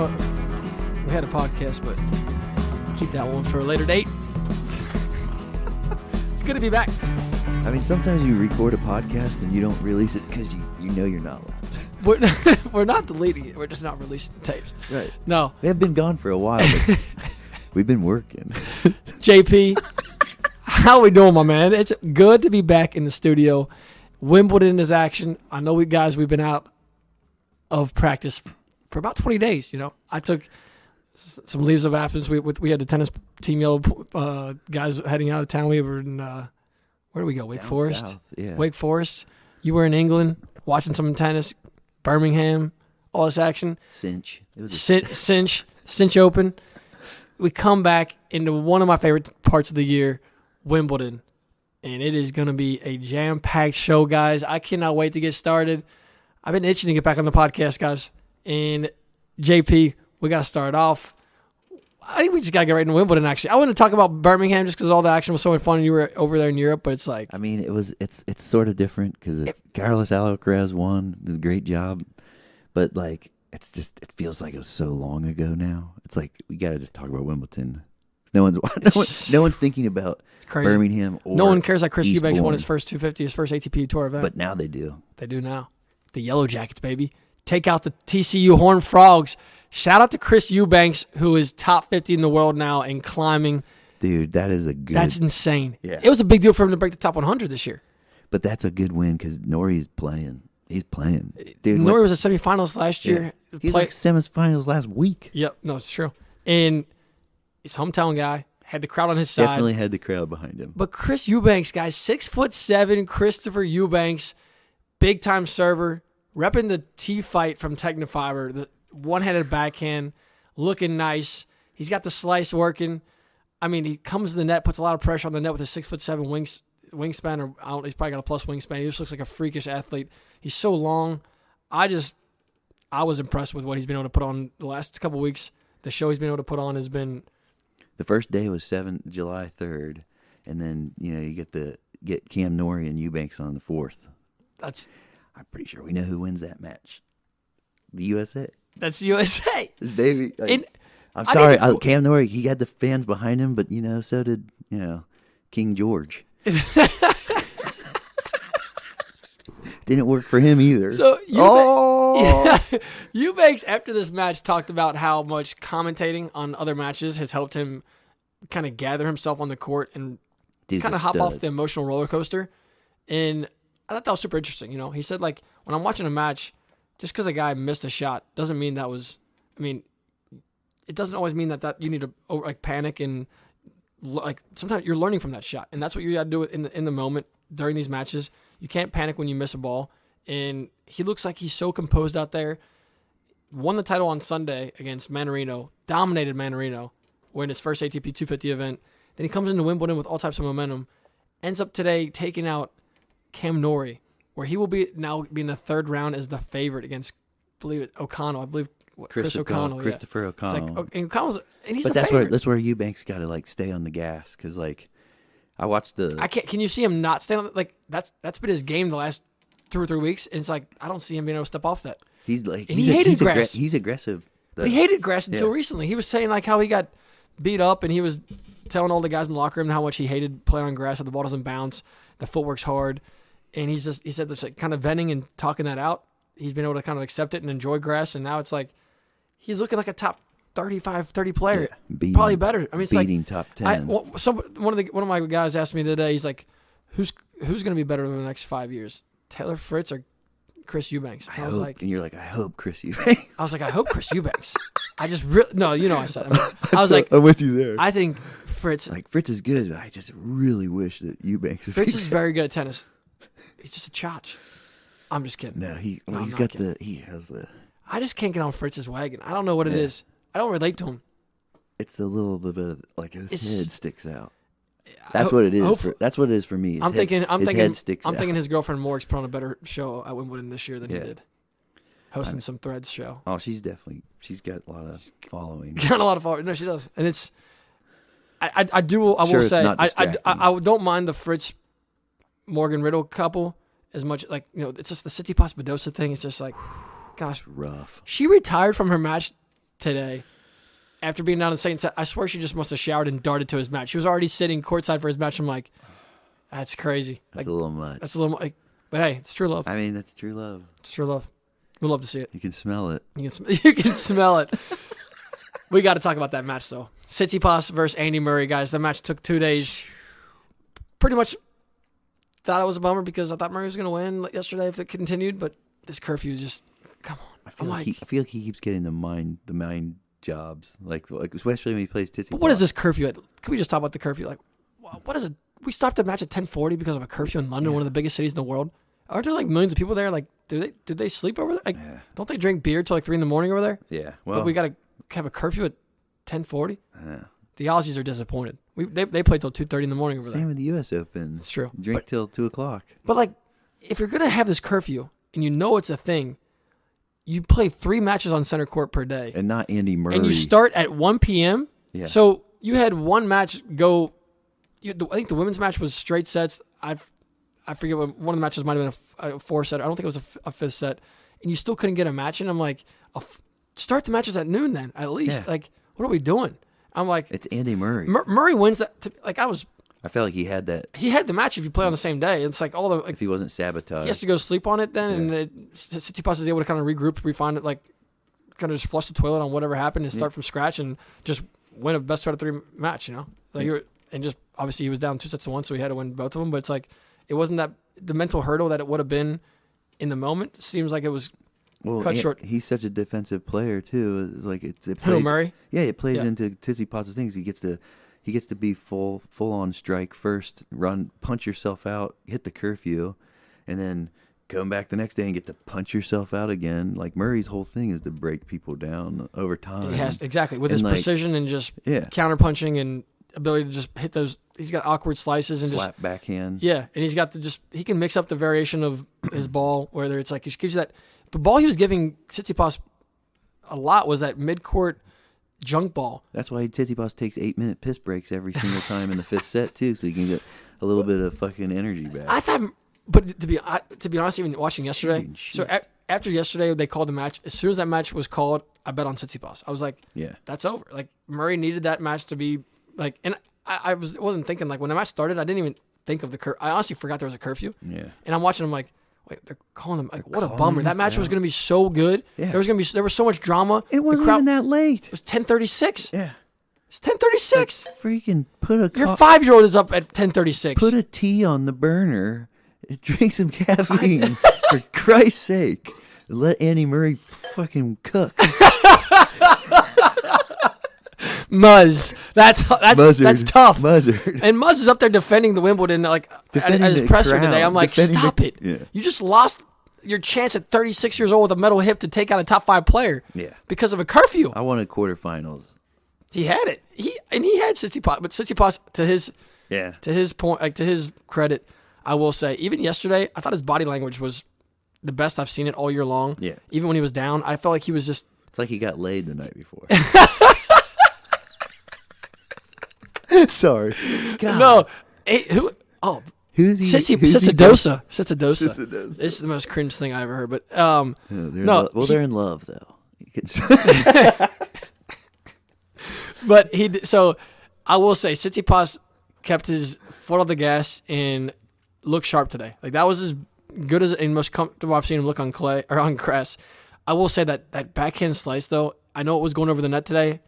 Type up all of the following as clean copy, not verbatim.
We had a podcast, but keep that one for a later date. It's good to be back. I mean, sometimes you record a podcast and you don't release it because you know you're not allowed. We're not deleting it. We're just not releasing tapes. Right. No. We have been gone for a while, but we've been working. JP, how we doing, my man? It's good to be back in the studio. Wimbledon is action. I know we've been out of practice for about 20 days. You know, I took some leaves of absence. We had the tennis team yellow guys heading out of town. We were in where do we go? Wake Forest. South, yeah. Wake Forest. You were in England watching some tennis. Birmingham, all this action. Cinch. It was Cinch Open. We come back into one of my favorite parts of the year, Wimbledon. And it is going to be a jam-packed show, guys. I cannot wait to get started. I've been itching to get back on the podcast, guys. And JP, we got to start off. I think we just got to get right into Wimbledon, actually. I want to talk about Birmingham just because all the action was so much fun. You were over there in Europe, but it's like... I mean, it's sort of different because Carlos Alcaraz won. Did a great job. But, like, it feels like it was so long ago now. It's like, we got to just talk about Wimbledon. No one's thinking about Birmingham or no one cares that Chris Eastbourne. Eubanks won his first 250, his first ATP Tour event. But now they do. They do now. The Yellow Jackets, baby. Take out the TCU Horned Frogs. Shout out to Chris Eubanks, who is top 50 in the world now and climbing. Dude, that's insane. Yeah. It was a big deal for him to break the top 100 this year. But that's a good win because Nori's playing. He's playing. Dude, Nori was a semifinals last year. He's like semifinals last week. Yep, no, it's true. And his hometown guy had the crowd on his side. Definitely had the crowd behind him. But Chris Eubanks, guys, 6'7", Christopher Eubanks, big time server, repping the T fight from Technofiber, the one-handed backhand, looking nice. He's got the slice working. I mean, he comes to the net, puts a lot of pressure on the net with his 6'7" wingspan, or he's probably got a plus wingspan. He just looks like a freakish athlete. He's so long. I was impressed with what he's been able to put on the last couple weeks. The show he's been able to put on has been. The first day was July 3rd, and then you get Cam Nori and Eubanks on the 4th. I'm pretty sure we know who wins that match. The USA. That's USA. This baby. I'm sorry, Cam Nori. He had the fans behind him, but so did King George. Didn't work for him either. So Eubanks after this match talked about how much commentating on other matches has helped him kind of gather himself on the court and kind of hop off the emotional roller coaster. And I thought that was super interesting. He said, like, when I'm watching a match, just because a guy missed a shot doesn't mean that was. I mean, it doesn't always mean that you need to panic and sometimes you're learning from that shot, and that's what you got to do in the moment during these matches. You can't panic when you miss a ball, and he looks like he's so composed out there. Won the title on Sunday against Manarino, dominated Manarino, win his first ATP 250 event. Then he comes into Wimbledon with all types of momentum, ends up today taking out Cam Nori, where he will be now being the third round as the favorite against, O'Connell. I believe Chris O'Connell. Christopher O'Connell. And O'Connell's, and he's but the favorite. That's where Eubanks got to stay on the gas because I watched Can you see him not stay on? That's been his game the last 2 or 3 weeks, and it's like I don't see him being able to step off that. He hated grass. He's aggressive. But he hated grass until recently. He was saying how he got beat up, and he was telling all the guys in the locker room how much he hated playing on grass. How the ball doesn't bounce, the footwork's hard, and he said there's kind of venting and talking that out. He's been able to kind of accept it and enjoy grass, and now it's like he's looking like a top 30 player, probably better. I mean, it's beating top 10. One of my guys asked me today. He's like, "Who's going to be better in the next 5 years, Taylor Fritz or Chris Eubanks?" And you're like, "I hope Chris Eubanks." I was like, "I hope Chris Eubanks." I just I said. I was like, "I'm with you there." I think Fritz. Fritz is good, but I just really wish that Eubanks. Fritz is very good at tennis. He's just a chotch. I'm just kidding. No, he has the. I just can't get on Fritz's wagon. I don't know what it is. I don't relate to him. It's a little bit of his head sticks out. That's what it is. That's what it is for me. I'm thinking thinking his girlfriend Morg's put on a better show at Wimbledon this year than he did. Hosting some Threads show. Oh, she's got a lot of following. Got a lot of following. No, she does, and it's. I will say I don't mind the Fritz Morgan Riddle couple as much. It's just the Tsitsipas Badosa thing. It's just like, gosh, rough. She retired from her match today. After being down in St. I swear she just must have showered and darted to his match. She was already sitting courtside for his match. I'm like, that's crazy. That's a little much. That's a little like, but hey, it's true love. I mean, that's true love. It's true love. We'd love to see it. You can smell it. You can smell it. We got to talk about that match, though. Tsitsipas versus Andy Murray, guys. That match took 2 days. Pretty much thought it was a bummer because I thought Murray was going to win yesterday if it continued, but this curfew just, come on. I feel like he keeps getting the mind jobs, like especially when he plays Tsitsipas. But what is this curfew at? Can we just talk about the curfew? Like, what is it? We stopped the match at 10:40 because of a curfew in London, one of the biggest cities in the world. Aren't there like millions of people there? Like, do they sleep over there? Like, don't they drink beer till like 3 a.m. over there? Yeah. Well, but we got to have a curfew at 10:40. The Aussies are disappointed. They play till 2:30 in the morning over there. Same with the U.S. Open. It's true. Drink till 2:00. But like, if you're gonna have this curfew and you know it's a thing, you play 3 matches on center court per day, and not Andy Murray. And you start at 1 p.m. Yeah. So you had one match go. I think the women's match was straight sets. I forget what one of the matches might have been a 4-set. I don't think it was a 5th set, and you still couldn't get a match. And I'm like, start the matches at noon then, at least. Yeah. Like, what are we doing? I'm like, it's Andy Murray. Murray wins that. I felt like he had that. He had the match if you play on the same day. It's like all the. Like, if he wasn't sabotaged, he has to go sleep on it then, and Tsitsipas is able to kind of regroup, refine it, like kind of just flush the toilet on whatever happened and start from scratch and just win a best out of 3 match. You know, like and just obviously he was down 2-1, so he had to win both of them. But it's like it wasn't that the mental hurdle that it would have been in the moment. Seems like it was cut short. He's such a defensive player too. It's like it plays, Who, Murray? Yeah, it plays into Tsitsipas' things. He gets to be full on strike first, run, punch yourself out, hit the curfew, and then come back the next day and get to punch yourself out again. Like Murray's whole thing is to break people down over time. He has exactly with his precision and just counter punching and ability to just hit those. He's got awkward slices and slap backhand. Yeah, and he's got he can mix up the variation of his ball, whether it's like he gives you that. The ball he was giving Tsitsipas a lot was that mid-court junk ball. That's why Tsitsipas takes 8-minute piss breaks every single time in the 5th set too, so you can get a little bit of fucking energy back. I thought, but to be honest, even watching yesterday, so after yesterday they called the match. As soon as that match was called, I bet on Tsitsipas. I was like, that's over. Like Murray needed that match to be like, and I wasn't thinking like when the match started, I didn't even think of the curfew. I honestly forgot there was a curfew. Yeah, and I'm watching. I'm like, wait, they're calling him. Like, what a bummer. That match was going to be so good. Yeah. There was so much drama. It wasn't even that late. It was 10:36. Yeah. It's 10:36. Freaking put a... Your 5-year-old is up at 10:36. Put a tea on the burner. Drink some caffeine. For Christ's sake. Let Andy Murray fucking cook. Muzz. That's tough. Muzzard. And Muzz is up there defending the Wimbledon at his presser today. I'm like, stop it. Yeah. You just lost your chance at 36 years old with a metal hip to take out a top 5 player. Yeah. Because of a curfew. I wanted quarterfinals. He had it. He had Tsitsipas, but Tsitsipas to his point, like to his credit, I will say, even yesterday, I thought his body language was the best I've seen it all year long. Yeah. Even when he was down, I felt like he was just. It's like he got laid the night before. Sorry. God. No. Hey, who? Oh. Who's he? Tsitsidosa. This is the most cringe thing I ever heard. But they're in love though. But so I will say Tsitsipas kept his foot on the gas and looked sharp today. Like that was as good as and most comfortable I've seen him look on clay or on grass. I will say that backhand slice though. I know it was going over the net today.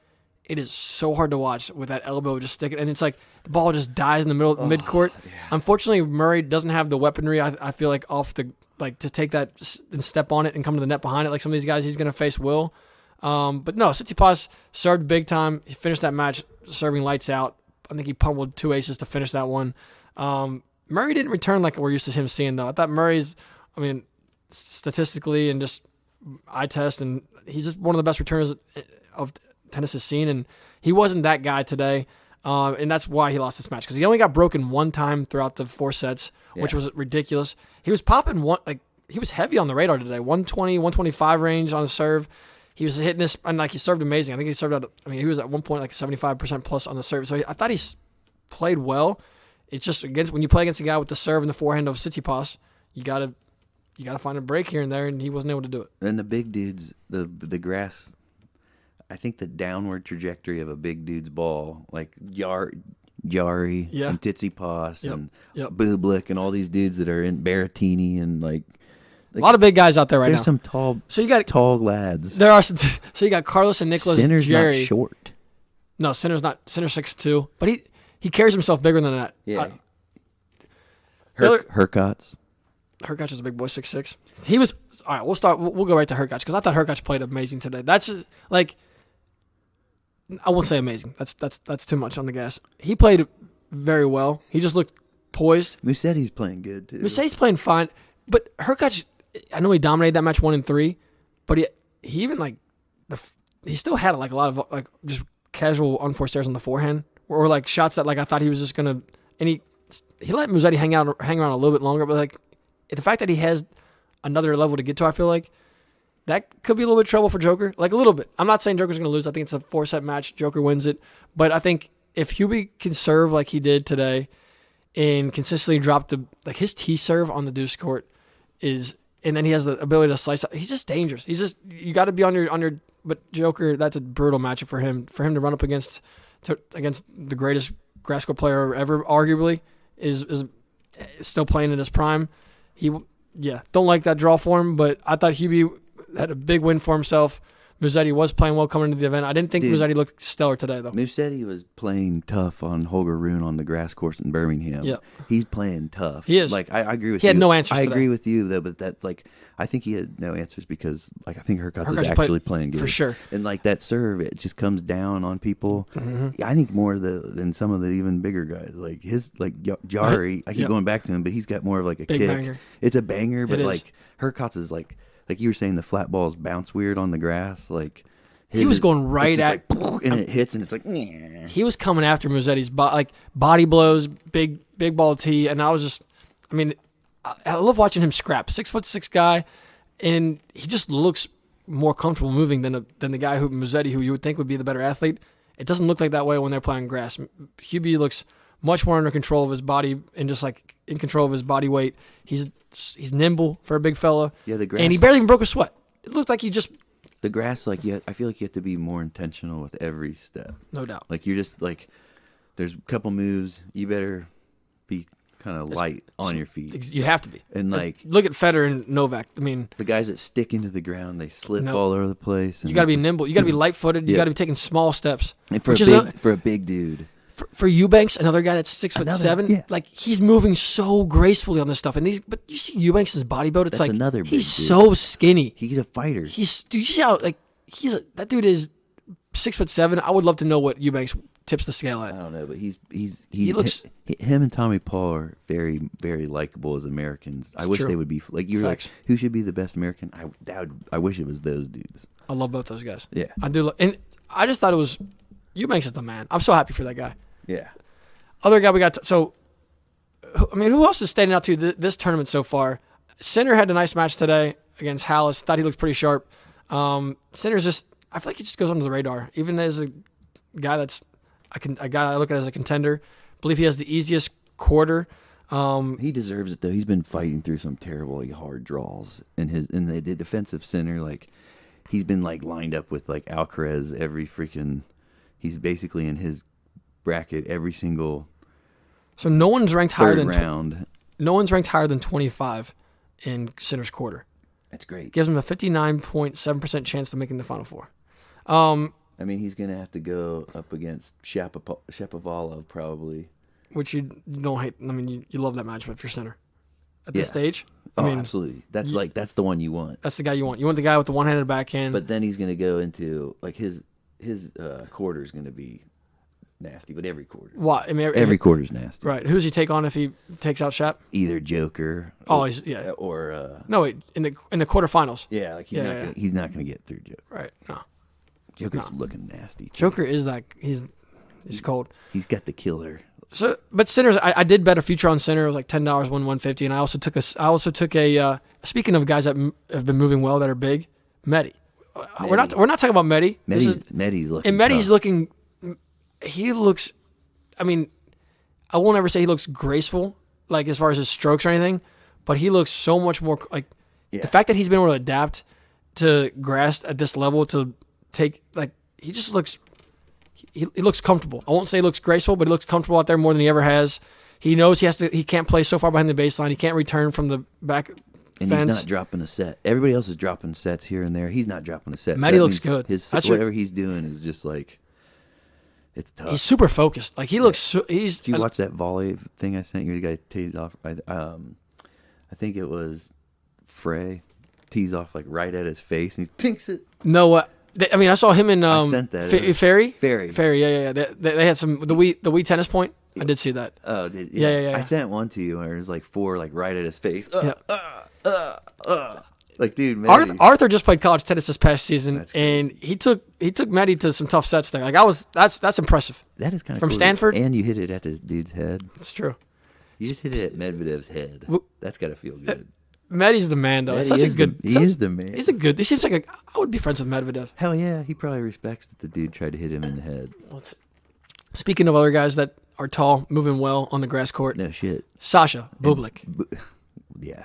It is so hard to watch with that elbow just sticking, and it's like the ball just dies in the middle mid court. Yeah. Unfortunately, Murray doesn't have the weaponry. I feel like to take that and step on it and come to the net behind it like some of these guys he's going to face will. But no, Tsitsipas served big time. He finished that match serving lights out. I think he pummeled 2 aces to finish that one. Murray didn't return like we're used to him seeing though. I thought statistically and just eye test, and he's just one of the best returners of tennis has seen, and he wasn't that guy today, and that's why he lost this match because he only got broken one time throughout the 4 sets, which was ridiculous. He was popping he was heavy on the radar today, 120, 125 range on the serve. He was hitting this, and he served amazing. I think he served out. He was at one point like 75% plus on the serve. So I thought he played well. It's just when you play against a guy with the serve and the forehand of Tsitsipas, you gotta find a break here and there, and he wasn't able to do it. And the big dudes, the grass. I think the downward trajectory of a big dude's ball, like Jarry and Tsitsipas and Bublik and all these dudes that are in Berrettini and like a lot of big guys out there right now. There's some tall, tall lads. There are. So you got Carlos and Nicholas. Sinner's Jarry. Not short. No, Sinner's not. Sinner's 6'2", but he carries himself bigger than that. Yeah. Hurkacz. Hurkacz is a big boy, 6'6". He was all right. We'll start. We'll go right to Hurkacz because I thought Hurkacz played amazing today. That's like, I won't say amazing. That's too much on the gas. He played very well. He just looked poised. Musetti's playing good too. Musetti's playing fine, but Hurkacz, I know he dominated that match 1-3, but he even he still had like a lot of like just casual unforced errors on the forehand or like shots that like I thought he was just gonna, and he let Musetti hang around a little bit longer, but like the fact that he has another level to get to, I feel like that could be a little bit of trouble for Joker, like a little bit. I'm not saying Joker's gonna lose. I think it's a 4-set match. Joker wins it, but I think if Hubie can serve like he did today and consistently drop his tee serve on the deuce court and then he has the ability to slice out. He's just dangerous. You got to be on your. But Joker, that's a brutal matchup for him. For him to run up against the greatest grass court player ever, arguably, is still playing in his prime. Don't like that draw for him. But I thought Hubie had a big win for himself. Musetti was playing well coming into the event. I didn't think Musetti looked stellar today, though. Musetti was playing tough on Holger Rune on the grass course in Birmingham. Yeah. He's playing tough. He is. Like, I agree with you. He had no answers I today. agree with you, though, but that, like, I think he had no answers because, like, I think Hurkacz is actually playing good. For sure. And, like, that serve, it just comes down on people. Mm-hmm. I think more than some of the even bigger guys. Like, Jarry, I keep going back to him, but he's got more of, like, a big kick. Banger. It's a banger, but, like, Hurkacz is, like you were saying, the flat balls bounce weird on the grass, like... He was going right at, like, and it hits, and it's like. Nyeh. He was coming after Musetti's body blows, big ball tee, and I was just, I love watching him scrap. 6'6" guy, and he just looks more comfortable moving than the guy Musetti, who you would think would be the better athlete. It doesn't look like that way when they're playing grass. Hubie looks much more under control of his body and just like in control of his body weight. He's nimble for a big fella. Yeah, the grass, and he barely even broke a sweat. It looked like he just. The grass, I feel like you have to be more intentional with every step. No doubt. Like, you're just, like, there's a couple moves, you better be kind of light on your feet. You have to be. And, like... Look at Federer and Novak. The guys that stick into the ground, they slip all over the place. And you got to be nimble. You got to be light-footed. You got to be taking small steps. And for a big dude... For Eubanks, another guy that's 6'7", like he's moving so gracefully on this stuff. But you see Eubanks' body build, it's that's like he's dude. So skinny. He's a fighter. Do you see how that dude is 6'7"? I would love to know what Eubanks tips the scale at. I don't know, but he looks. Him and Tommy Paul are very, very likable as Americans. I wish they would be like you're like who should be the best American. I wish it was those dudes. I love both those guys. Yeah, I do. And I just thought it was Eubanks is the man. I'm so happy for that guy. Yeah. Other guy we got. Who else is standing out to you this tournament so far? Sinner had a nice match today against Hallis. Thought he looked pretty sharp. Sinner's just. I feel like he just goes under the radar, even as a guy I look at as a contender. I believe he has the easiest quarter. He deserves it though. He's been fighting through some terribly hard draws in the defensive center. Like he's been like lined up with like Alcaraz every freaking. He's basically in his bracket every single. So no one's ranked higher than round. No one's ranked higher than 25 in Sinner's quarter. That's great. Gives him a 59.7% chance of making the Final Four. He's going to have to go up against Shapovalov probably. Which you don't hate. You love that matchup if you're Sinner. At this stage? Absolutely. That's the one you want. That's the guy you want. You want the guy with the one-handed backhand. But then he's going to go into, like, his quarter is going to be nasty, but every quarter. What? Every quarter's nasty. Right. Who's he take on if he takes out Shap? Either Joker. Or in the quarterfinals. Yeah, like he's not going to get through Joker. Right. No. Joker's looking nasty. Too. Joker is he's cold. He's got the killer. So, but Sinner's, I did bet a future on Sinner. It was like $10, won $150, and I also took a. Speaking of guys that have been moving well that are big, Meddy. We're not talking about Meddy. Meddy's looking. And Meddy's tough. looking. He looks. I won't ever say he looks graceful, like as far as his strokes or anything, but he looks so much more like the fact that he's been able to adapt to grass at this level to take he just looks he looks comfortable. I won't say he looks graceful, but he looks comfortable out there more than he ever has. He knows he can't play so far behind the baseline. He can't return from the back and fence. He's not dropping a set. Everybody else is dropping sets here and there. He's not dropping a set. Meddy looks good. Whatever he's doing is just like, it's tough. He's super focused. Like he looks. Did you watch that volley thing I sent you? The guy tees off. I think it was Frey tees off like right at his face and he tinks it. No, I mean I saw him in Ferry. Yeah. They had some the Wii tennis point. I did see that. Oh, yeah. I sent one to you where it was like 4 like right at his face. Like, dude, Arthur just played college tennis this past season, and he took Meddy to some tough sets there. Like that's impressive. That is kind of from cool. Stanford, and you hit it at this dude's head. It's true. You just hit it at Medvedev's head. That's gotta feel good. Meddy's the man, though. He is the man. He seems like I would be friends with Medvedev. Hell yeah, he probably respects that the dude tried to hit him in the head. Speaking of other guys that are tall, moving well on the grass court. No shit. Sasha Bublik. Yeah.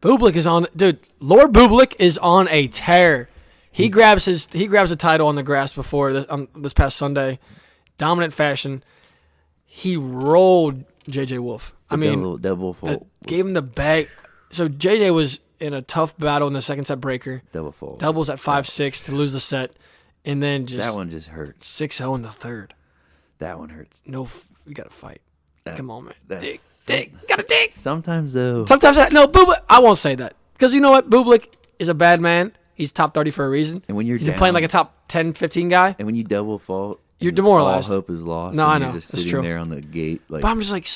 Bublik is on, dude. Lord Bublik is on a tear. He grabs a title on the grass before this past Sunday, dominant fashion. He rolled JJ Wolf. Double fault. Gave him the bag. So JJ was in a tough battle in the second set breaker. Double fault. Doubles at 5-6 to lose the set, and then that one just hurts. 6-0 in the third. That one hurts. No, we gotta fight. Come on, man. Dig. Gotta dig. Sometimes, though. Bublik. I won't say that. Because you know what? Bublik is a bad man. He's top 30 for a reason. And when he's playing like a top 10, 15 guy. And when you double fault, you're demoralized. All hope is lost. No, I know. You're just sitting there on the gate. Like, but I'm just like,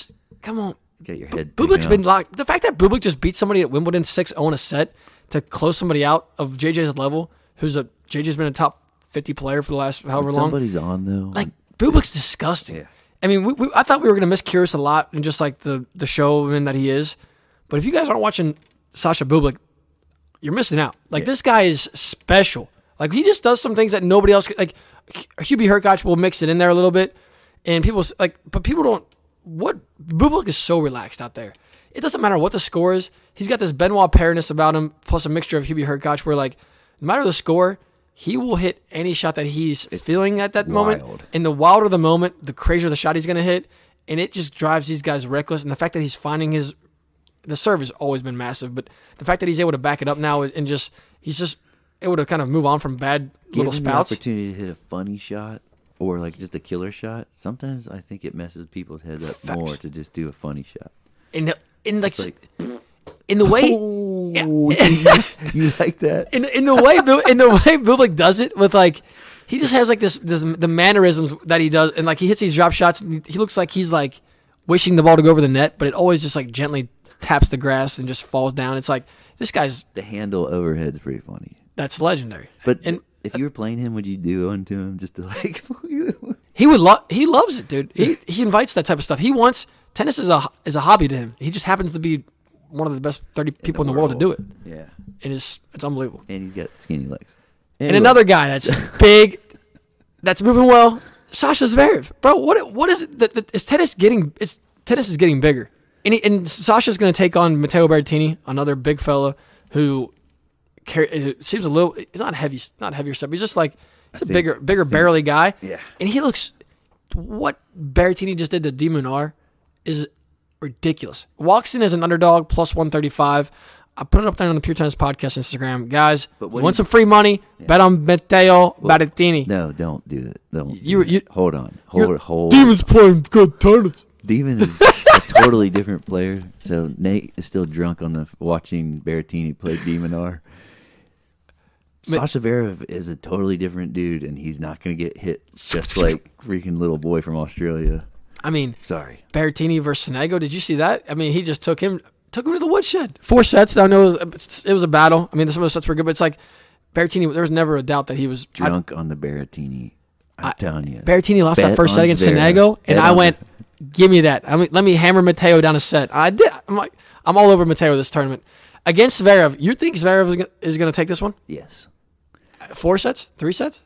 come on. Get your head. Bublik's been locked. The fact that Bublik just beat somebody at Wimbledon 6-0 in a set to close somebody out of JJ's level, JJ's been a top 50 player for the last however long. Somebody's on, though. Like, Bublik's disgusting. Yeah. I mean, I thought we were going to miss Kyrgios a lot and just like the showman that he is. But if you guys aren't watching Sasha Bublik, you're missing out. Like, this guy is special. Like, he just does some things that nobody else like. Hubie Hurkacz will mix it in there a little bit, and people don't. What Bublik is so relaxed out there. It doesn't matter what the score is. He's got this Benoit Pairness about him, plus a mixture of Hubie Hurkacz, where like no matter the score, he will hit any shot that he's feeling at that moment. And the wilder the moment, the crazier the shot he's going to hit. And it just drives these guys reckless. And the fact that he's finding the serve has always been massive, but the fact that he's able to back it up now and he's just able to kind of move on from bad little spouts. The opportunity to hit a funny shot or like just a killer shot. Sometimes I think it messes people's heads up more to just do a funny shot. In the way you like that in the way Bublik does it with like he just has like the mannerisms that he does and like he hits these drop shots and he looks like he's like wishing the ball to go over the net, but it always just like gently taps the grass and just falls down. It's like this guy's the handle overhead is pretty funny. That's legendary. But if you were playing him, would you do one to him just to like? He loves it, dude. He invites that type of stuff. He wants tennis is a hobby to him. He just happens to be one of the best 30 people in the world to do it. Yeah. And it's unbelievable. And he's got skinny legs. Anyway. And another guy that's big, that's moving well, Sasha Zverev. Bro, what is it? Tennis is getting bigger. And Sasha's going to take on Matteo Berrettini, another big fella who seems a little, he's not heavier stuff. He's just like, he's a bigger barely guy. Yeah. And he looks, what Berrettini just did to De Minaur is ridiculous. Walks in as an underdog, plus 135. I put it up there on the Pure Tennis Podcast Instagram. Guys, want some free money? Yeah. Bet on Matteo Berrettini. No, don't do it. Don't. Hold on. Hold. Demon's playing good tennis. Demon is a totally different player. So Nate is still drunk on watching Berrettini play De Minaur. Sasha Zverev is a totally different dude, and he's not going to get hit just like freaking little boy from Australia. I mean, sorry. Berrettini versus Sonego. Did you see that? I mean, he just took him to the woodshed. 4 sets. I know it was a battle. I mean, some of the sets were good, but it's like Berrettini. There was never a doubt that he was drunk on the Berrettini. I'm telling you. Berrettini lost that first set against Sonego, and I went, "Give me that. Let me hammer Matteo down a set." I did. I'm like, I'm all over Matteo this tournament against Zverev. You think Zverev is going to take this one? Yes. 4 sets? 3 sets?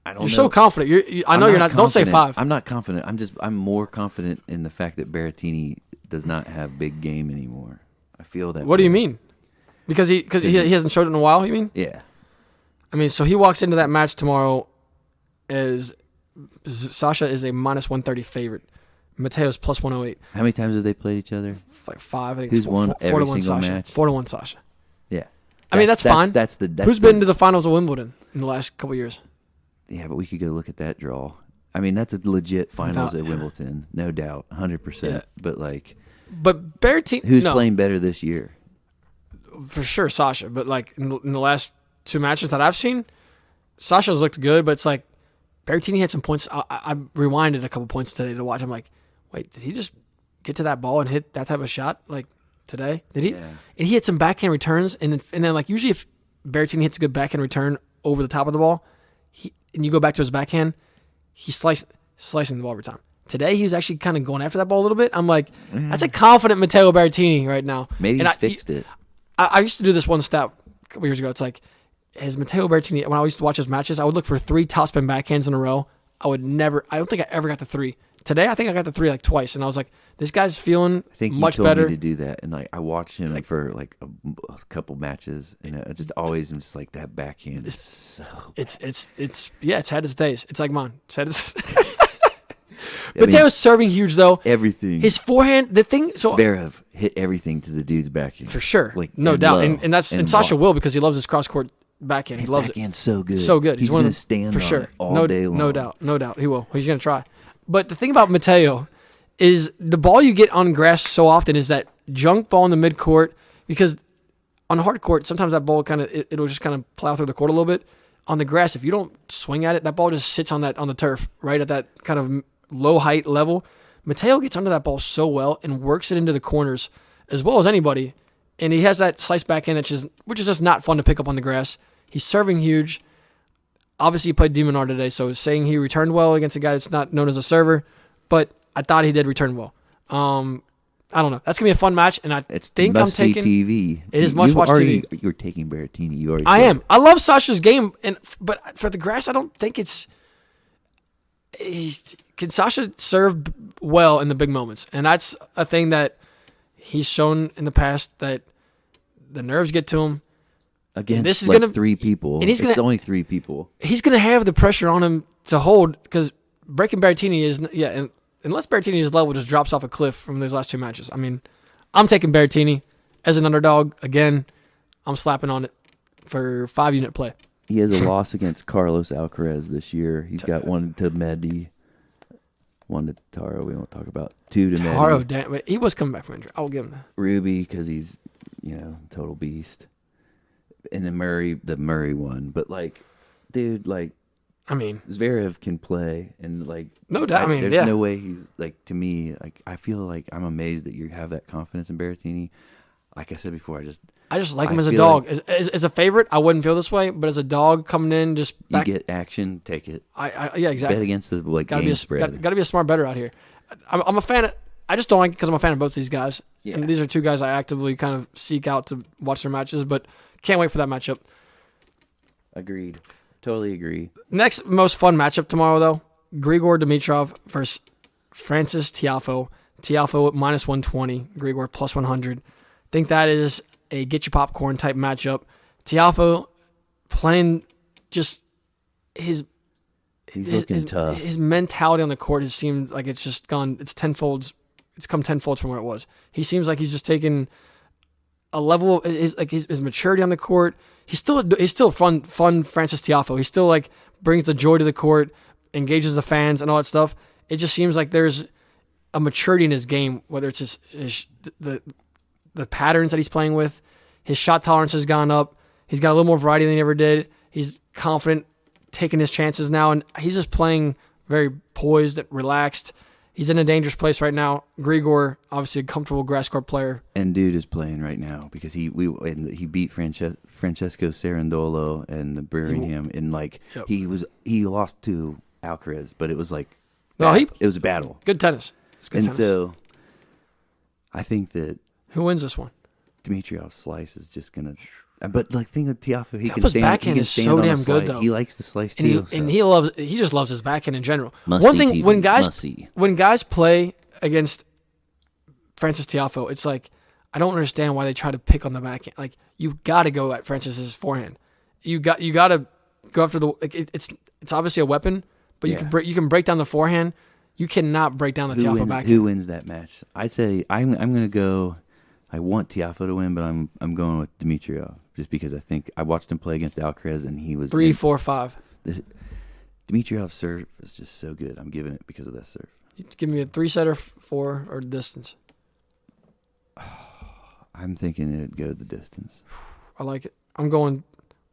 I don't know. You're so confident. I know you're not. Don't say 5. I'm not confident. I'm more confident in the fact that Berrettini does not have big game anymore. I feel that. What do you mean? Because he hasn't showed it in a while, you mean? Yeah. I mean, so he walks into that match tomorrow as Sasha is a -130 favorite. Mateo's +108. How many times have they played each other? Like 5. I think Who's it's won 4 every to 1 single Sasha. match? 4-1 Sasha. Yeah. I mean, that's fine. That's Who's been to the finals of Wimbledon in the last couple of years? Yeah, but we could go look at that draw. I mean, that's a legit finals at Wimbledon, no doubt, 100%. Yeah. But Berrettini, who's playing better this year? For sure, Sasha. But like in the last 2 matches that I've seen, Sasha's looked good. But it's like Berrettini had some points. I rewinded a couple points today to watch. I'm like, wait, did he just get to that ball and hit that type of shot like today? Did he? Yeah. And he hit some backhand returns, and then like usually if Berrettini hits a good backhand return over the top of the ball, and you go back to his backhand, he's slicing the ball every time. Today he was actually kind of going after that ball a little bit. I'm like, that's a confident Matteo Berrettini right now. Maybe he's fixed it. I used to do this one stat a couple years ago. It's like, as Matteo Berrettini, when I used to watch his matches, I would look for 3 topspin backhands in a row. I don't think I ever got to 3. Today, I think I got to 3 like twice, and I was like, this guy's feeling much better. I think he told me to do that, and like I watched him for like a couple matches, and I just always am just like that backhand is so bad. It's had its days. It's like mine. It's had its Mateo's serving huge though. Everything. His forehand, the thing. So Zverev hit everything to the dude's backhand for sure, like no doubt, and Sasha will because he loves his cross court backhand. He loves backhand's so good, so good. He's going to stand for sure on it all day long. No doubt, he will. He's going to try. But the thing about Matteo is the ball you get on grass so often is that junk ball in the midcourt, because on hard court sometimes that ball it'll just kind of plow through the court a little bit. On the grass, if you don't swing at it, that ball just sits on the turf right at that kind of low height level. Matteo gets under that ball so well and works it into the corners as well as anybody, and he has that slice backhand which is just not fun to pick up on the grass. He's serving huge. Obviously, he played Demonar today, so saying he returned well against a guy that's not known as a server, but I thought he did return well. I don't know. That's going to be a fun match, and I think I'm taking TV. It is must-watch TV. You're taking Berrettini. You already. I am. I love Sasha's game, but for the grass, I don't think it's. Can Sasha serve well in the big moments? And that's a thing that he's shown in the past, that the nerves get to him. Against this is like 3 people. And it's only 3 people. He's going to have the pressure on him to hold, because breaking Berrettini is, and unless Berrettini's level just drops off a cliff from these last 2 matches. I mean, I'm taking Berrettini as an underdog. Again, I'm slapping on it for 5-unit play. He has a loss against Carlos Alcaraz this year. He's got 1 to Meddy, 1 to Taro. We won't talk about 2 to Meddy. Taro, damn, he was coming back from injury. I will give him that. Ruby, because he's total beast. And then Murray, the Murray one. But dude, I mean, Zverev can play, and no doubt. There's no way he's to me. I feel like I'm amazed that you have that confidence in Berrettini. Like I said before, I just like him as a dog. As a favorite, I wouldn't feel this way, but as a dog coming in, just you get action, take it. Yeah, exactly. Bet against the game spread. Got to be a smart bettor out here. I'm a fan of. I just don't like it because I'm a fan of both these guys, and these are 2 guys I actively kind of seek out to watch their matches, but. Can't wait for that matchup. Agreed. Totally agree. Next most fun matchup tomorrow, though, Grigor Dimitrov versus Frances Tiafoe. Tiafoe at -120, Grigor +100. Think that is a get your popcorn type matchup. Tiafoe playing just He's looking tough. His mentality on the court has seemed like it's just gone. It's come tenfold from where it was. He seems like he's just taken a level of his maturity on the court. He's still fun Frances Tiafoe. He still brings the joy to the court, engages the fans and all that stuff. It just seems like there's a maturity in his game, whether it's the patterns that he's playing with. His shot tolerance has gone up. He's got a little more variety than he ever did. He's confident, taking his chances now, and he's just playing very poised, relaxed. He's in a dangerous place right now. Grigor, obviously a comfortable grass court player. And dude is playing right now because he beat Francesco Cerundolo and Birmingham, and he lost to Alcaraz, but it was it was a battle. Good tennis. So I think that who wins this one? Dimitriev's slice is just gonna. But thing with Tiafoe, Tiafoe's backhand is so damn good though. He likes to slice too, and he just loves his backhand in general. One thing when guys play against Frances Tiafoe, it's I don't understand why they try to pick on the backhand. You got to go at Frances's forehand. You got to go after the. It's obviously a weapon, but you can break down the forehand. You cannot break down the Tiafoe backhand. Who wins that match? I'd say I'm going to go. I want Tiafoe to win, but I'm going with Dimitrov just because I think I watched him play against Alcaraz and he was 3-4-5. Dimitrov's serve is just so good. I'm giving it because of that serve. You give me a 3-setter, 4 or distance. I'm thinking it'd go the distance. I like it. I'm going.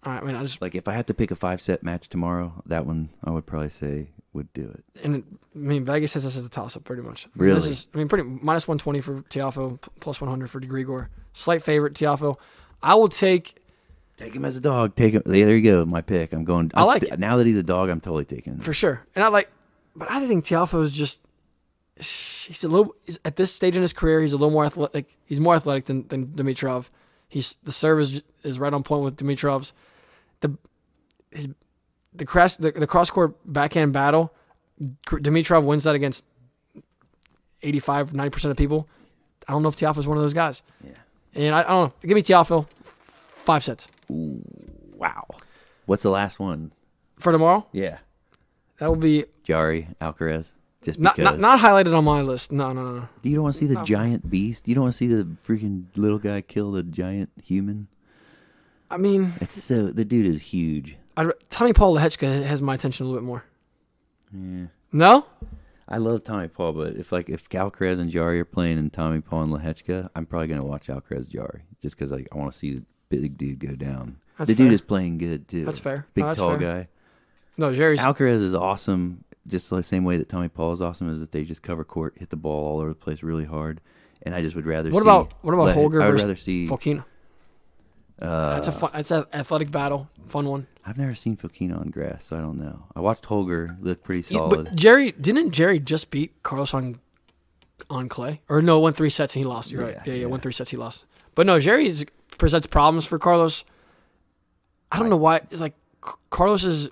All right, I just like if I had to pick a 5-set match tomorrow, that one I would probably say would do it. And Vegas says this is a toss-up pretty much. Really? This is pretty minus 120 for Tiafoe, plus 100 for Grigor. Slight favorite Tiafoe. I will take him as a dog. Take him. There you go. My pick. I'm going. I like it. Now that he's a dog, I'm totally taking him. For sure. And but I think Tiafoe is just. He's at this stage in his career. He's a little more athletic. He's more athletic than Dimitrov. The serve is right on point with Dimitrov's. The cross court backhand battle. Dimitrov wins that against 85-90% of people. I don't know if Tiafoe is one of those guys. Yeah. And I don't know. Give me Tiafoe 5 sets. Ooh, wow. What's the last one for tomorrow? Yeah. That will be Jarry, Alcaraz. Just not highlighted on my list. No. You don't want to see the giant beast? You don't want to see the freaking little guy kill the giant human? I mean, the dude is huge. Tommy Paul Lehechka has my attention a little bit more. Yeah. No? I love Tommy Paul, but if Alcaraz and Jarry are playing and Tommy Paul and Lehechka, I'm probably going to watch Alcaraz Jarry just because I want to see the big dude go down. That's dude is playing good too. That's fair. Big tall guy. No, Alcaraz is awesome. Just the same way that Tommy Paul is awesome, is that they just cover court, hit the ball all over the place really hard, and I just would rather. What about Holger versus Fokina? That's an athletic battle, fun one. I've never seen Fokina on grass, so I don't know. I watched Holger look pretty solid. But didn't Jarry just beat Carlos on clay? Or no, won 3 sets and he lost. You're right. Yeah, won 3 sets, he lost. But no, Jarry presents problems for Carlos. I don't know why. It's like Carlos is.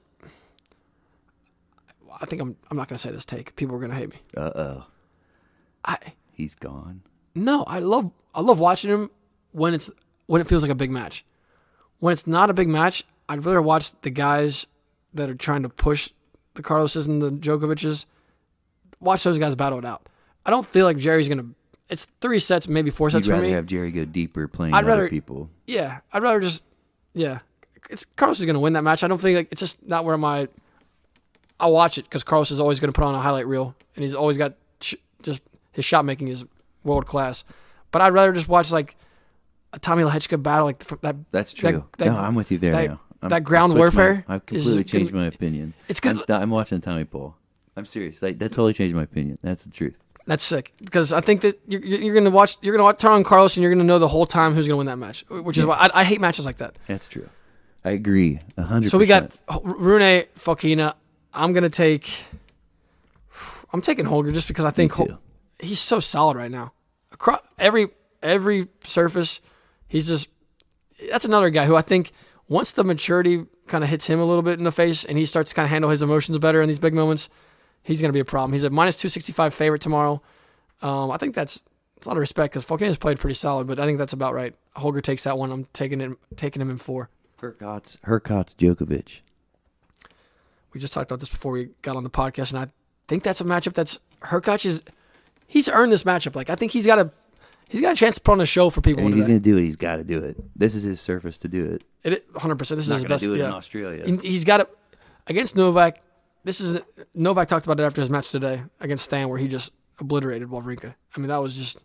I think I'm not going to say this take. People are going to hate me. He's gone. No, I love watching him when it feels like a big match. When it's not a big match, I'd rather watch the guys that are trying to push the Carloses and the Djokovic's. Watch those guys battle it out. I don't feel like Jerry's going to. It's 3 sets, maybe 4 sets for me. You'd rather have Jarry go deeper playing other people. Yeah, I'd rather just. Yeah, Carlos is going to win that match. I don't think it's just not where I'll watch it because Carlos is always going to put on a highlight reel, and he's always got just his shot making is world class. But I'd rather just watch like a Tommy Lehechka battle like that. That's true. I'm with you there now. That ground warfare. I've completely changed my opinion. It's good. I'm watching Tommy Paul. I'm serious. That totally changed my opinion. That's the truth. That's sick because I think that you're going to watch. You're going to turn on Carlos, and you're going to know the whole time who's going to win that match. Which is why I hate matches like that. That's true. I agree 100%. So we got Rune, Fokina. I'm taking Holger just because I think he's so solid right now. Across every surface, that's another guy who I think once the maturity kind of hits him a little bit in the face and he starts to kind of handle his emotions better in these big moments, he's going to be a problem. He's a minus 265 favorite tomorrow. I think that's a lot of respect because Fokina's played pretty solid, but I think that's about right. Holger takes that one. I'm taking him in 4. Hurkacz Djokovic. We just talked about this before we got on the podcast, and I think that's a matchup that's Hurkacz he's earned this matchup. Like I think he's got a chance to put on a show for people. And if he's going to do it, he's got to do it. This is his surface to do it. 100%. This is his best. Not going to do it in Australia. He's got it against Novak. Novak talked about it after his match today against Stan, where he just obliterated Wawrinka. I mean, that was just.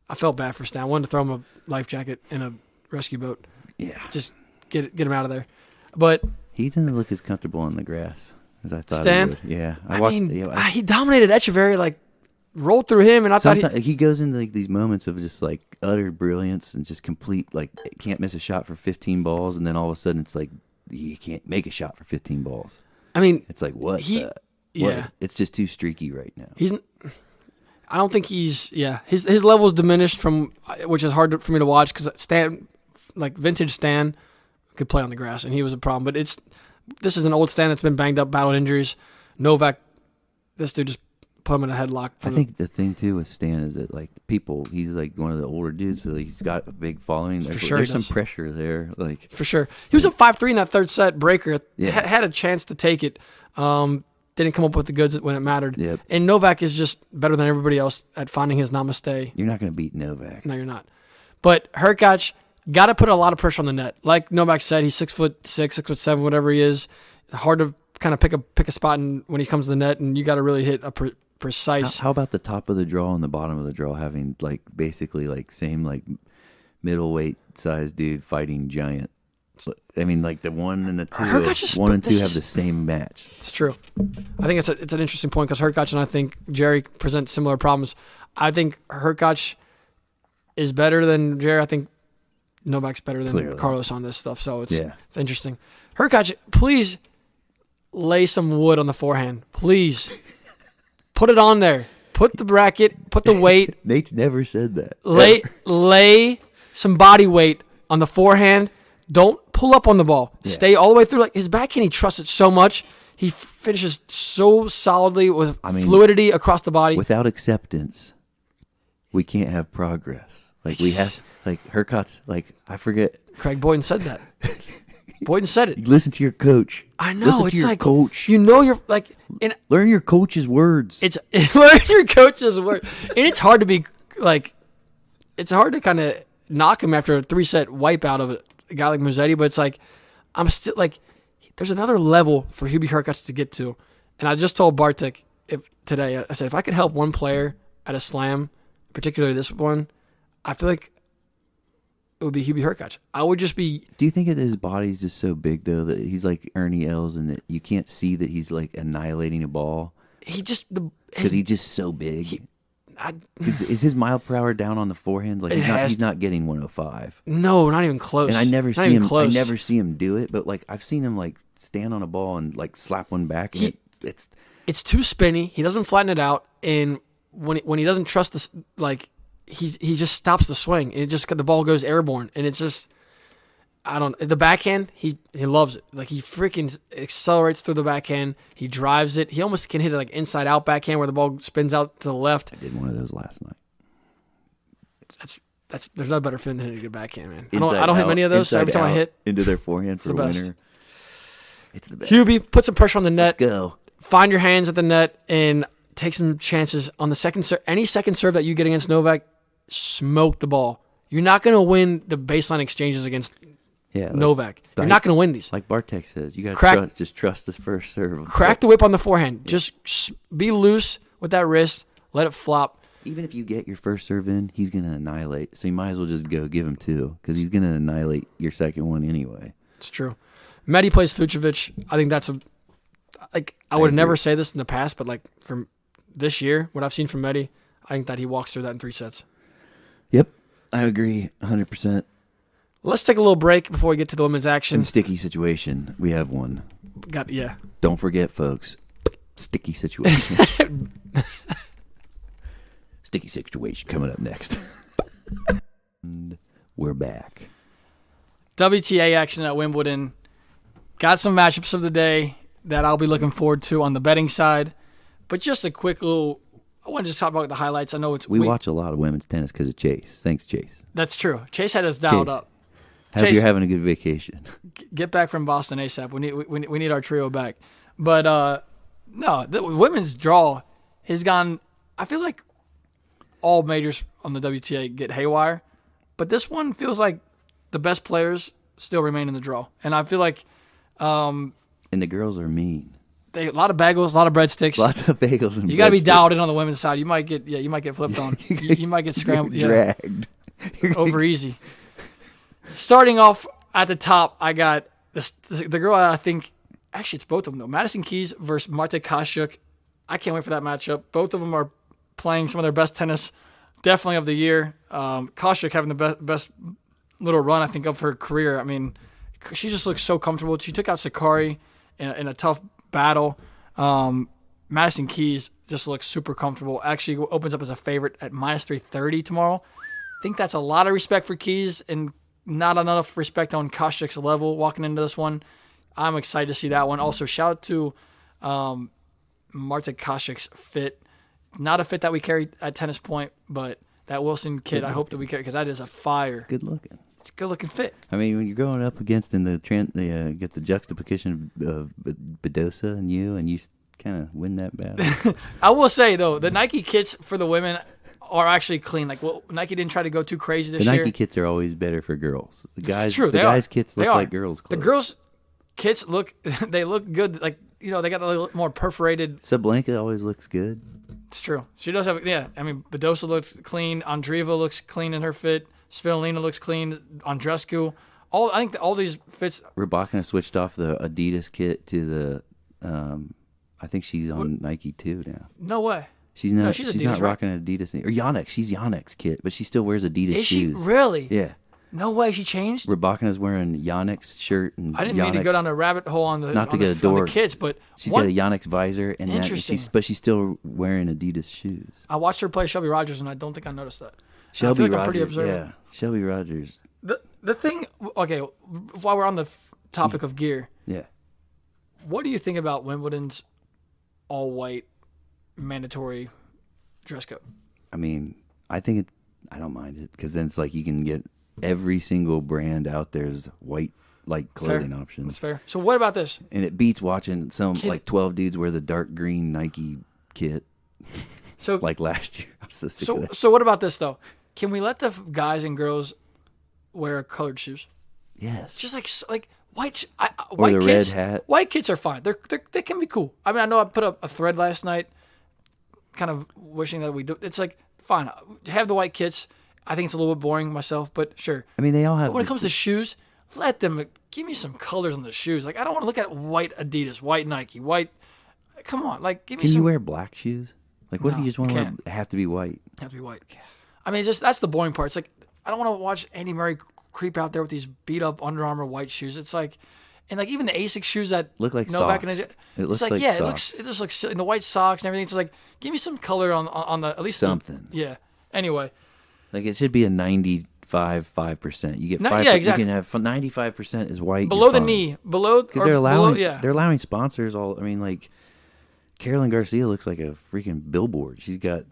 I felt bad for Stan. I wanted to throw him a life jacket in a rescue boat. Yeah, just get him out of there. But he didn't look as comfortable on the grass as I thought. Stan? He would. Yeah, I watched. He dominated Echeverry, rolled through him, and I thought he goes into these moments of just utter brilliance and just complete can't miss a shot for 15 balls, and then all of a sudden it's like he can't make a shot for 15 balls. I mean, it's like what? Yeah, it's just too streaky right now. I don't think his level is diminished from, which is hard for me to watch because Stan, vintage Stan, could play on the grass and he was a problem. But this is an old Stan that's been banged up, battled injuries. Novak, this dude just put him in a headlock. I think the thing too with Stan is that like he's like one of the older dudes, so he's got a big following. There's some pressure there, like for sure. He was up 5-3 in that third set breaker. Had a chance to take it. Didn't come up with the goods when it mattered. Yep. And Novak is just better than everybody else at finding his namaste. You're not going to beat Novak. No, you're not. But Hurkacz got to put a lot of pressure on the net. Like Novak said, he's 6'6", 6'7", whatever he is. Hard to kind of pick a spot when he comes to the net, and you got to really hit a precise. How about the top of the draw and the bottom of the draw having like basically like same like middleweight size dude fighting giant? I mean, like the 1 and the 2, 1 and 2 have the same match. It's true. I think it's an interesting point because Hurkacz and I think Jarry present similar problems. I think Hurkacz is better than Jarry. I think Novak's better than Carlos on this stuff. So it's interesting. Hurkacz, please lay some wood on the forehand. Please put it on there. Put the bracket. Put the weight. Nate's never said that. Lay some body weight on the forehand. Don't pull up on the ball. Yeah. Stay all the way through. Like his backhand, he trusts it so much. He finishes so solidly with fluidity across the body. Without acceptance, we can't have progress. Like we have, like Hurkacz. Like I forget. Craig Boyden said that. Boyden said it. You listen to your coach. I know. Listen it's to your like coach. You know, you're like learn your coach's words. It's learn your coach's words, and it's hard to be like. It's hard to kind of knock him after a 3-set wipeout of a guy like Musetti, but it's like I'm still like there's another level for Hubie Hurkacz to get to, and I just told Bartek today. I said if I could help one player at a slam, particularly this one, I feel like it would be Hubie Hurkacz. I would just be. Do you think that his body's just so big though that he's like Ernie Els and that you can't see that he's like annihilating a ball? Because he's just so big. Is his mile per hour down on the forehand? Like he's not getting 105. No, not even close. And I never see him do it. But like I've seen him like stand on a ball and like slap one back. And it's too spinny. He doesn't flatten it out, and when he doesn't trust this, like he just stops the swing, and the ball goes airborne, and it's just. The backhand, he loves it. Like, he freaking accelerates through the backhand. He drives it. He almost can hit it like inside-out backhand where the ball spins out to the left. I did one of those last night. There's no better feeling than hitting a good backhand, man. I don't hit many of those, so every time I hit... Into their forehand for a winner. It's the best. Hubie, put some pressure on the net. Let's go. Find your hands at the net and take some chances on the second serve. Any second serve that you get against Novak, smoke the ball. You're not going to win the baseline exchanges against... Novak. You're not going to win these. Like Bartek says, you got to just trust this first serve. Crack the whip on the forehand. Yeah. Just be loose with that wrist. Let it flop. Even if you get your first serve in, he's going to annihilate. So you might as well just go give him 2 because he's going to annihilate your second one anyway. It's true. Meddy plays Vucevic. I think that's I would never say this in the past, but like from this year, what I've seen from Meddy, I think that he walks through that in 3 sets. Yep. I agree 100%. Let's take a little break before we get to the women's action. In sticky situation, we have one. Don't forget, folks. Sticky situation. Sticky situation coming up next. And we're back. WTA action at Wimbledon. Got some matchups of the day that I'll be looking forward to on the betting side. But just a quick little... I want to just talk about the highlights. I know we watch a lot of women's tennis because of Chase. Thanks, Chase. That's true. Chase had us dialed up. Hope you're having a good vacation. Get back from Boston ASAP. We need our trio back. But no, the women's draw has gone. I feel like all majors on the WTA get haywire, but this one feels like the best players still remain in the draw, and I feel like. And the girls are mean. A lot of bagels, a lot of breadsticks. Lots of bagels and you got to be dialed in on the women's side. You might get flipped on. you might get scrambled, dragged over easy. Starting off at the top, I got the girl I think, actually it's both of them though, Madison Keys versus Marta Kostyuk. I can't wait for that matchup. Both of them are playing some of their best tennis, definitely of the year. Kostyuk having the best little run, I think, of her career. I mean, she just looks so comfortable. She took out Sakari in a tough battle. Madison Keys just looks super comfortable. Actually opens up as a favorite at -330 tomorrow. I think that's a lot of respect for Keys and not enough respect on Kostyuk's level walking into this one. I'm excited to see that one. Also, shout out to Marta Kostyuk's fit. Not a fit that we carry at Tennis Point, but that Wilson kid, I hope that we carry because that is a fire. Good looking. It's a good looking fit. I mean, when you're going up against get the juxtaposition of Badosa and you kind of win that battle. I will say though, the Nike kits for the women are actually clean. Like, Nike didn't try to go too crazy this year. The Nike kits are always better for girls. The guys, it's true. The guys' kits look like girls' clothes. The girls' kits look good. Like, they got a little more perforated. Sablenka always looks good. It's true. She does have. Yeah, I mean, Badosa looks clean. Andreeva looks clean in her fit. Svitolina looks clean. Andreescu. I think all these fits. Rybakina switched off the Adidas kit to the. I think she's on Nike too now. No way. She's not. No, she's Adidas, not rocking an Adidas or Yonex. She's Yonex kit, but she still wears Adidas shoes. Is she really? Yeah. No way. She changed. Rybakina's wearing Yonex shirt and. I didn't mean to go down a rabbit hole on the kits, but she's got a Yonex visor and interesting. But she's still wearing Adidas shoes. I watched her play Shelby Rogers, and I don't think I noticed that. Shelby I feel like Rogers, I'm pretty observant. yeah. Shelby Rogers. The thing. Okay, while we're on the topic of gear, yeah. What do you think about Wimbledon's all white mandatory dress code? I mean, I don't mind it because then it's like you can get every single brand out there's white clothing options. That's fair. So what about this? And it beats watching 12 dudes wear the dark green Nike kit. So like last year. I'm so sick of that. So what about this though? Can we let the guys and girls wear colored shoes? Yes. Just like white or the kits, red hat. White kits are fine. They can be cool. I mean, I know I put up a thread last night, kind of wishing that we do. It's like fine, have the white kits. I think it's a little bit boring myself, but sure. I mean, they all have. But when it comes to shoes, let them give me some colors on the shoes. Like I don't want to look at white Adidas, white Nike, white. Come on, like give me. Can you wear black shoes? Like what if you just want to have to be white? Have to be white. I mean, that's the boring part. It's like I don't want to watch Andy Murray creep out there with these beat up Under Armour white shoes. It's like, and like even the ASICS shoes that look like Novak socks. And it looks like socks. it just looks silly. And the white socks and everything. It's like give me some color on the at least something. Yeah. Anyway, like it should be a 95.5%. You get 5%. Yeah, exactly. You can have 95% is white below the knee, because they're allowing sponsors all. I mean, like Carolyn Garcia looks like a freaking billboard. She's got.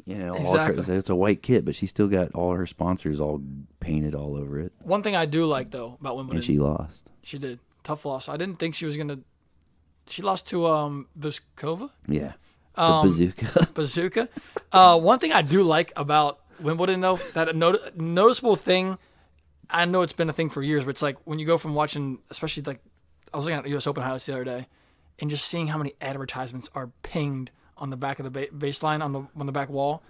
Exactly. It's a white kit, but she still got all her sponsors all painted all over it. One thing I do like though about Wimbledon, and she lost. She did. Tough loss. I didn't think she was gonna. She lost to Buskova. Yeah. The Bazooka. One thing I do like about Wimbledon though, that a noticeable thing. I know it's been a thing for years, but it's like when you go from watching, especially like I was looking at U.S. Open highlights the other day, and just seeing how many advertisements are pinged on the back of the baseline on the back wall,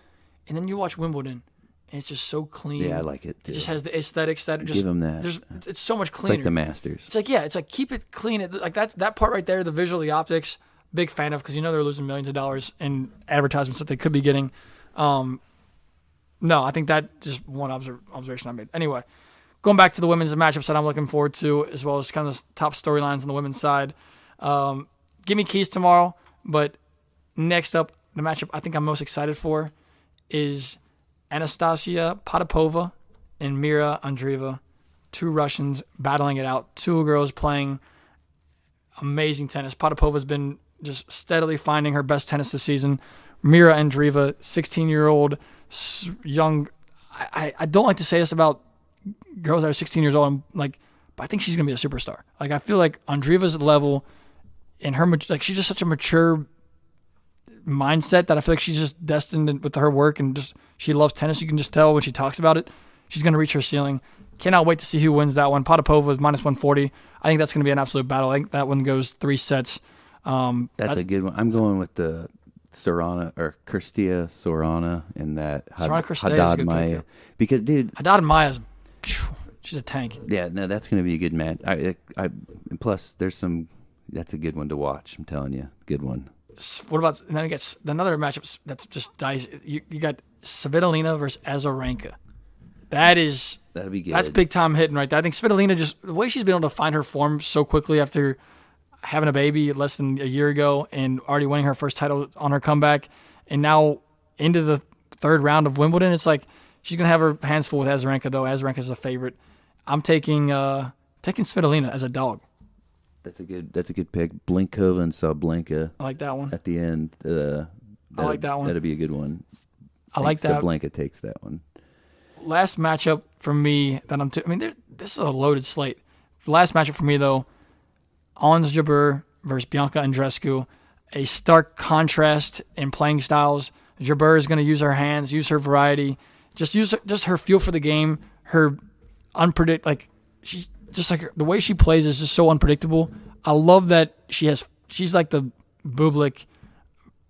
and then you watch Wimbledon, and it's just so clean. Yeah, I like it too. It just has the aesthetics that just give them that. It's so much cleaner. It's like the Masters. It's like keep it clean. Like that part right there, the visual, the optics. Big fan of because they're losing millions of dollars in advertisements that they could be getting. No, I think that just one observation I made. Anyway, going back to the women's matchups that I'm looking forward to, as well as kind of the top storylines on the women's side. Give me keys tomorrow, but next up, the matchup I think I'm most excited for is Anastasia Potapova and Mira Andreeva. Two Russians battling it out. Two girls playing amazing tennis. Potapova's been just steadily finding her best tennis this season. Mira Andreeva, 16-year-old, young. I don't like to say this about girls that are 16 years old. But I think she's going to be a superstar. Like I feel like Andreeva's level and her, like she's just such a mature mindset that I feel like she's just destined with her work and just she loves tennis. You can just tell when she talks about it. She's going to reach her ceiling. Cannot wait to see who wins that one. Potapova is minus 140. I think that's going to be an absolute battle. I think that one goes 3 sets. That's a good one. I'm going with the Sorana or Kirstia Sorana and that Haddad Maya. Because, dude. Haddad Maya's, she's a tank. Yeah, no, that's going to be a good match. And plus, that's a good one to watch. I'm telling you. Good one. What about, and then it gets another matchup that's just dies. You got Svitolina versus Azarenka. That'd be good. That's big time hitting right there. I think Svitolina just the way she's been able to find her form so quickly after having a baby less than a year ago and already winning her first title on her comeback, and now into the third round of Wimbledon. It's like she's gonna have her hands full with Azarenka though. Azarenka's a favorite. I'm taking Svitolina as a dog. That's a good pick. Blinkova and Sablenka. I like that one. At the end, I like that one. That'd be a good one. I like that. Blanca takes that one. Last matchup for me that this is a loaded slate. The last matchup for me, though, Ons Jabeur versus Bianca Andreescu. A stark contrast in playing styles. Jabeur is going to use her hands, use her variety, just her feel for the game, her the way she plays is just so unpredictable. I love that she's like the Bublik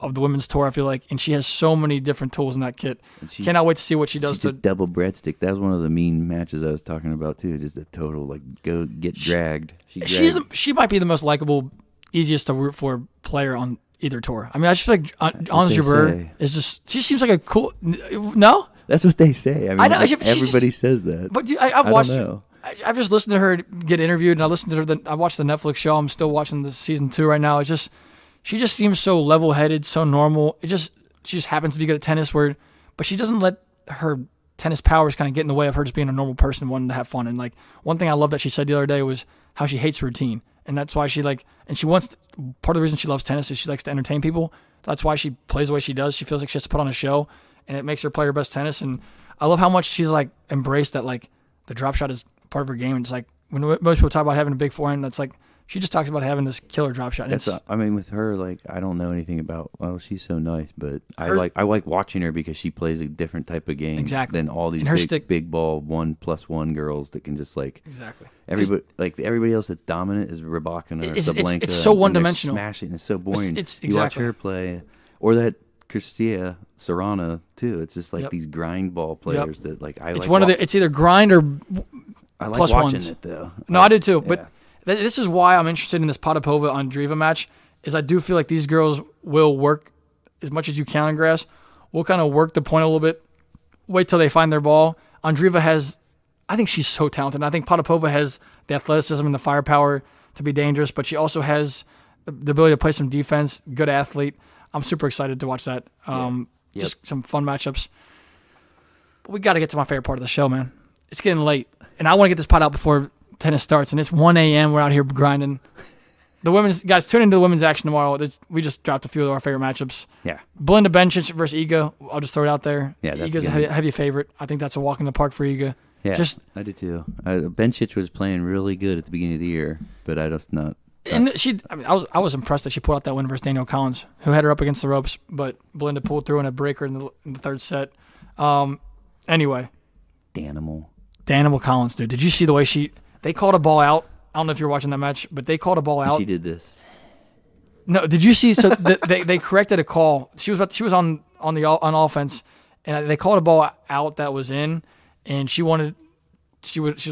of the women's tour, I feel like, and she has so many different tools in that kit. Cannot wait to see what she does. Just double breadstick. That was one of the mean matches I was talking about too. Just a total go get dragged. She might be the most likable, easiest to root for player on either tour. I mean, I just feel like Ons Jabeur is just. She seems like a cool. No, that's what they say. I mean, know, everybody says that. But I've watched. I don't know. I've just listened to her get interviewed, and I listened to her. I watched the Netflix show. I'm still watching the season 2 right now. She just seems so level-headed, so normal. She just happens to be good at tennis, but she doesn't let her tennis powers kind of get in the way of her just being a normal person wanting to have fun. And like one thing I love that she said the other day was how she hates routine, and that's why part of the reason she loves tennis is she likes to entertain people. That's why she plays the way she does. She feels like she has to put on a show, and it makes her play her best tennis. And I love how much she's like embraced that like the drop shot is part of her game. It's like when most people talk about having a big forehand, that's like she just talks about having this killer drop shot. I mean, with her, like I don't know anything about. Well, she's so nice, but I like watching her because she plays a different type of game than all these big ball 1+1 girls that can just like everybody else that's dominant is Rybakina or Sabalenka. It's so one dimensional. Smashing. It's so boring. You watch her play, or that Cristina Serrano too. It's just like these grind ball players that like I. It's like it's either grind or. I like plus watching ones. it though. No, I do too. Yeah. But this is why I'm interested in this Potapova Andreeva match. Is I do feel like these girls will work as much as you can on grass. We'll kind of work the point a little bit. Wait till they find their ball. Andreeva I think she's so talented. I think Potapova has the athleticism and the firepower to be dangerous, but she also has the ability to play some defense. Good athlete. I'm super excited to watch that. Just some fun matchups. But we got to get to my favorite part of the show, man. It's getting late. And I want to get this pot out before tennis starts, and it's 1 a.m. We're out here grinding. The women's guys, tune into the women's action tomorrow. We just dropped a few of our favorite matchups. Yeah, Belinda Bencic versus Iga. I'll just throw it out there. Yeah, Iga's a heavy favorite. I think that's a walk in the park for Iga. Yeah, I do too. Bencic was playing really good at the beginning of the year, but I just not. And I was impressed that she pulled out that win versus Danielle Collins, who had her up against the ropes, but Belinda pulled through in a breaker in the third set. Anyway, Danielle Collins, dude. Did you see the way they called a ball out? I don't know if you're watching that match, but they called a ball out. She did this. No, did you see? So they corrected a call. She was on offense, and they called a ball out that was in, and she was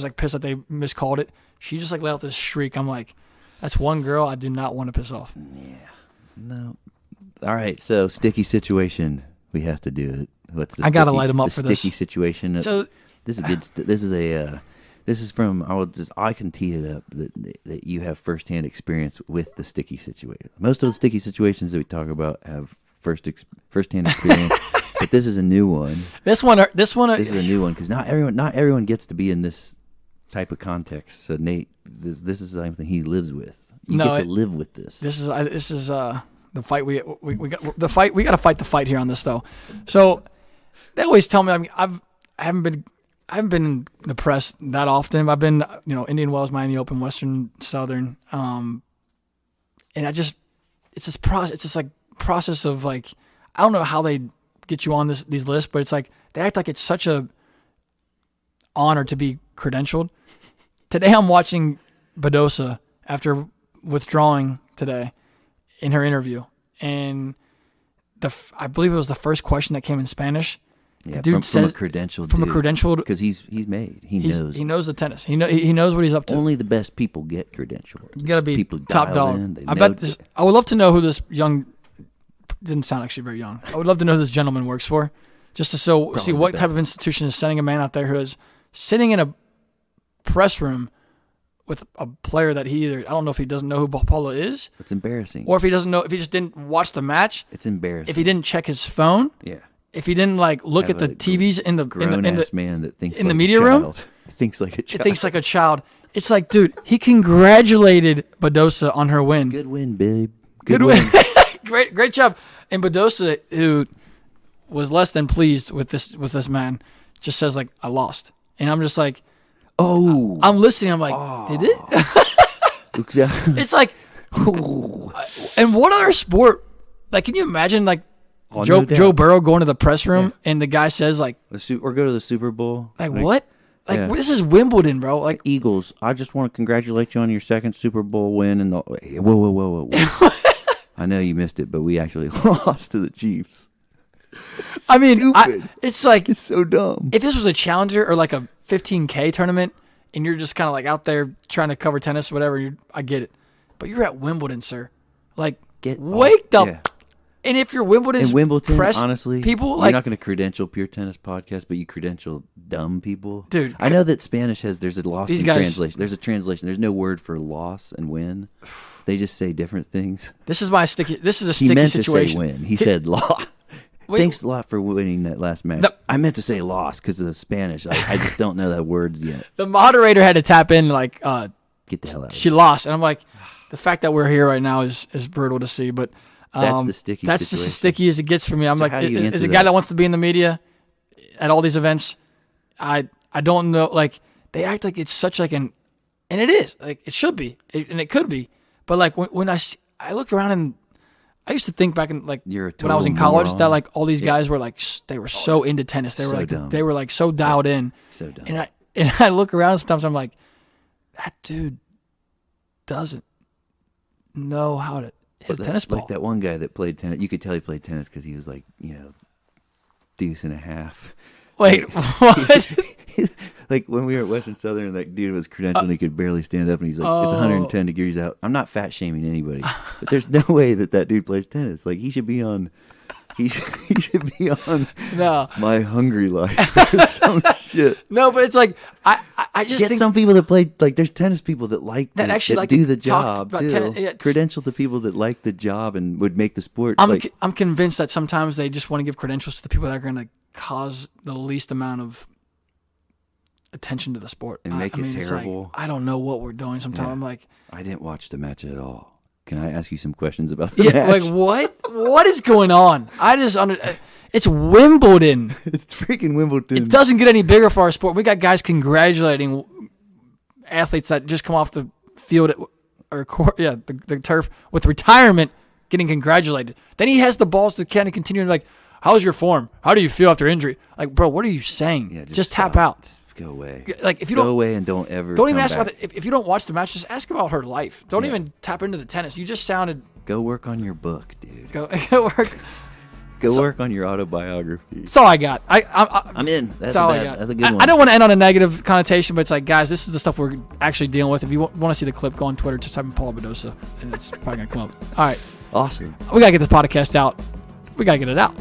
like pissed that they miscalled it. She just like let out this shriek. I'm like, that's one girl I do not want to piss off. Yeah, no. All right, so sticky situation. We have to do it. I gotta light them up for this sticky situation. So. This is from I can tee it up that you have firsthand experience with the sticky situation. Most of the sticky situations that we talk about have firsthand experience, but this is a new one. This is a new one because not everyone gets to be in this type of context. So Nate, this is something he lives with. You get to live with this. This is the fight we got the fight. We got to fight the fight here on this though. So they always tell me. I mean, I haven't been in the press that often. I've been, Indian Wells, Miami Open, Western, Southern, and it's this process of like, I don't know how they get you on these lists, but it's like they act like it's such a honor to be credentialed. Today I'm watching Badosa after withdrawing today in her interview, and I believe it was the first question that came in Spanish. Yeah, from a credentialed because he's made. He knows the tennis. He knows what he's up to. Only the best people get credentialed. You got to be top dog. I would love to know who this young. Didn't sound actually very young. I would love to know who this gentleman works for, just to see what type of institution is sending a man out there who is sitting in a press room with a player that I don't know if he doesn't know who Paula is. It's embarrassing. Or if he doesn't know, if he just didn't watch the match. It's embarrassing. If he didn't check his phone. Yeah. If he didn't look at the TVs in the man that thinks in the media room, thinks like a child. It thinks like a child. It's like, dude, he congratulated Badosa on her win. Good win, babe. Good win. great job. And Badosa, who was less than pleased with this man, just says like, I lost. And I'm just like, oh, I'm listening. I'm like, did it? It's like, and what other sport? Like, can you imagine like Joe Burrow going to the press room and the guy says like, or go to the Super Bowl? Like what? Like this is Wimbledon, bro. Like Eagles. I just want to congratulate you on your second Super Bowl win. And whoa. I know you missed it, but we actually lost to the Chiefs. I mean, it's like it's so dumb. If this was a challenger or like a 15K tournament, and you're just kind of like out there trying to cover tennis, or whatever, I get it. But you're at Wimbledon, sir. Like, wake up. Yeah. And if you're Wimbledon, honestly, people you're not going to credential Pure Tennis Podcast, but you credential dumb people, dude. I know that Spanish there's a loss in translation. There's a translation. There's no word for loss and win. They just say different things. This is a sticky situation. He meant to say win. He said loss. Thanks a lot for winning that last match. I meant to say loss because of the Spanish. I just don't know that words yet. The moderator had to tap in like, get the hell out. She lost, and I'm like, the fact that we're here right now is brutal to see, but. That's the sticky That's situation. just as sticky as it gets for me. I'm like, is a guy that wants to be in the media at all these events? I don't know. Like, they act like it's such like and it is. Like, it should be. And it could be. But, like, when I look around and I used to think back in, like, when I was in college that, like, all these guys were, like, they were so into tennis. They were, like, dumb. They were, like, so dialed in. So dumb. And I look around sometimes, I'm like, that dude doesn't know how to hit a tennis ball. Like that one guy that played tennis. You could tell he played tennis because he was like, deuce and a half. Wait, what? Like when we were at Western Southern, that dude was credentialed and he could barely stand up, and he's like, it's 110 degrees out. I'm not fat shaming anybody, but there's no way that dude plays tennis. Like he should be on. He should be on My Hungry Life or some shit. No, but it's like I just think some people that play, like there's tennis people that actually that do the job too. Credential to people that like the job and would make the sport. I'm convinced that sometimes they just want to give credentials to the people that are going to cause the least amount of attention to the sport and make it terrible. Like, I don't know what we're doing. Sometimes I'm like, I didn't watch the match at all. Can I ask you some questions about the match? Like what? What is going on? It's Wimbledon. It's freaking Wimbledon. It doesn't get any bigger for our sport. We got guys congratulating athletes that just come off the field the turf with retirement, getting congratulated. Then he has the balls to kind of continue and like, how's your form? How do you feel after injury? Like, bro, what are you saying? Yeah, just tap out. Go away. Like if you go away and don't even ask about it. If you don't watch the match, just ask about her life. Don't even tap into the tennis. You just sounded. Go work on your book, dude. Go work. Work on your autobiography. That's all I got. I'm in. That's all I got. That's a good one. I don't want to end on a negative connotation, but it's like, guys, this is the stuff we're actually dealing with. If you want to see the clip, go on Twitter. Just type in Paula Badosa, and it's probably gonna come up. All right. Awesome. We gotta get this podcast out. We gotta get it out.